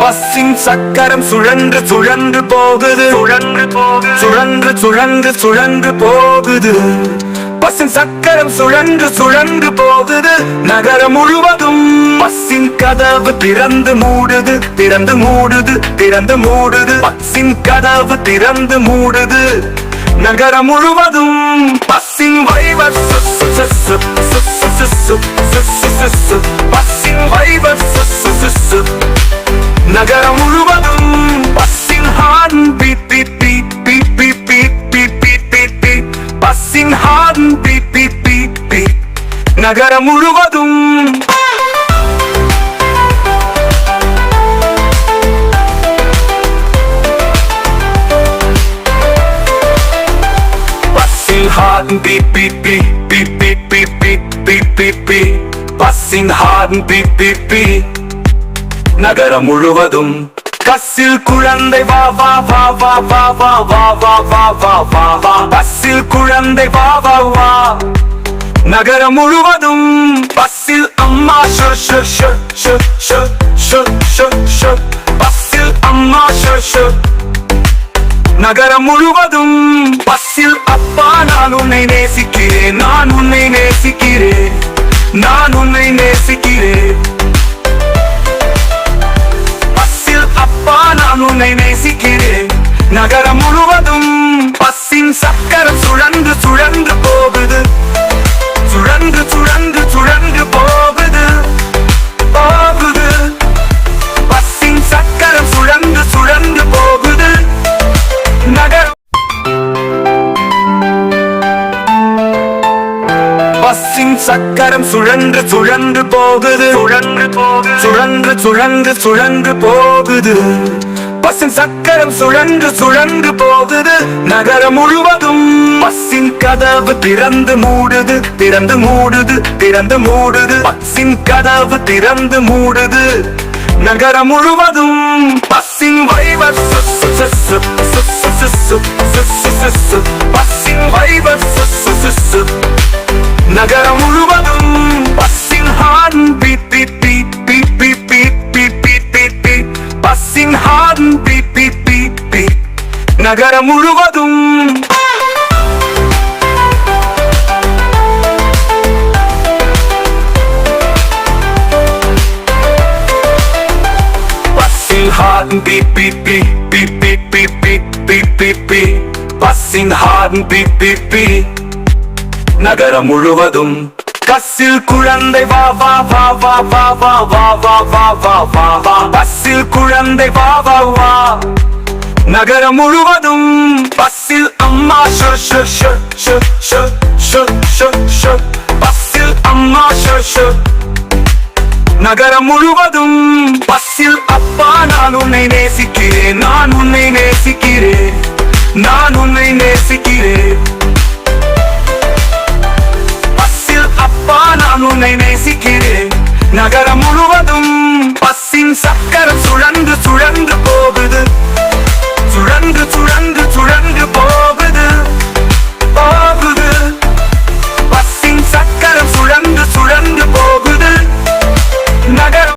பஸ்ஸின் சக்கரம் சுழன்று சுழன்று போகுது, சுழன்று சுழன்று சுழன்று போகுது. பஸ்ஸின் சக்கரம் சுழன்று சுழன்று போகுது நகரம் முழுவதும். பஸ்ஸின் கதவு திறந்து மூடுது, திறந்து மூடுது, திறந்து மூடுது. பஸ்ஸின் கதவு திறந்து மூடுது நகரம் முழுவதும். பஸ்ஸின் வைவர் பஸ்ஸின் வைவர் நகரம் முழுவதும். பஸ்ஸின் horn beep beep beep beep beep beep beep beep beep beep. பஸ்ஸின் horn beep beep beep beep நகரம் முழுவதும். பஸ்ஸின் horn beep beep beep beep beep beep beep beep beep beep. பஸ்ஸின் ஹார்ன் பீப் பீப் பீப் நகரம் முழுவதும். பஸ்ஸில் குழந்தை வா வா வா வா வா வா வா வா வா வா வா வா. பஸ்ஸில் குழந்தை வா வா வா நகரம் முழுவதும். பஸ்ஸில் அம்மா show show show show show show show show. பஸ்ஸில் அம்மா ஷோ ஷோ நகரம் முழுவதும். பஸ்ஸில் அப்பா நான் உன்னை நேசிக்கிறேன், நான் உன்னை நேசிக்கிறேன், நான் உன்னை நேசிக்கிறேன். அப்பா நான் உன்னை நேசிக்கிறேன் நகரம் முழுவதும். பஸ்ஸின் சக்கரம் சுழன்று சுழன்று போகுது, சுழன்று சுழன்று சுழன்று போகுது போகுது. பஸ்ஸின் சக்கரம் சுழன்று சுழன்று போகுது நகரம். பஸ்ஸின் சக்கரம் சுழன்று சுழன்று போகுது, சுழன்று போகுது, சுழன்று சுழன்று சுழன்று போகுது. பஸ்ஸின் சக்கரம் சுழன்று சுழன்று போகுது நகரம் முழுவதும். பஸ்ஸின் கதவு திறந்து மூடுது, திறந்து மூடுது, திறந்து மூடுது. பஸ்ஸின் கதவு திறந்து மூடுது நகரம் முழுவதும். பஸ்ஸின் வைவர் பஸ்ஸின் வைவர் நகரம் முழுவதும். பஸ்ஸின் horn beep beep beep beep beep beep beep beep beep beep. பஸ்ஸின் horn beep beep beep beep நகரம் முழுவதும். பஸ்ஸின் horn beep beep beep beep beep beep beep beep beep beep. பஸ்ஸின் ஹார்ன் பீப் பீப் பீப் நகரம் முழுவதும். பஸ்ஸில் குழந்தை வா வா வா வா வா வா வா வா வா வா வா வா. பஸ்ஸில் குழந்தை வா வா வா நகரம் முழுவதும். பஸ்ஸில் அம்மா show show show show show show show show. பஸ்ஸில் அம்மா ஷோ ஷோ நகரம் முழுவதும். பஸ்ஸில் அப்பா நான் உன்னை நேசிக்கிறேன், நான் உன்னை நேசிக்கிறேன்,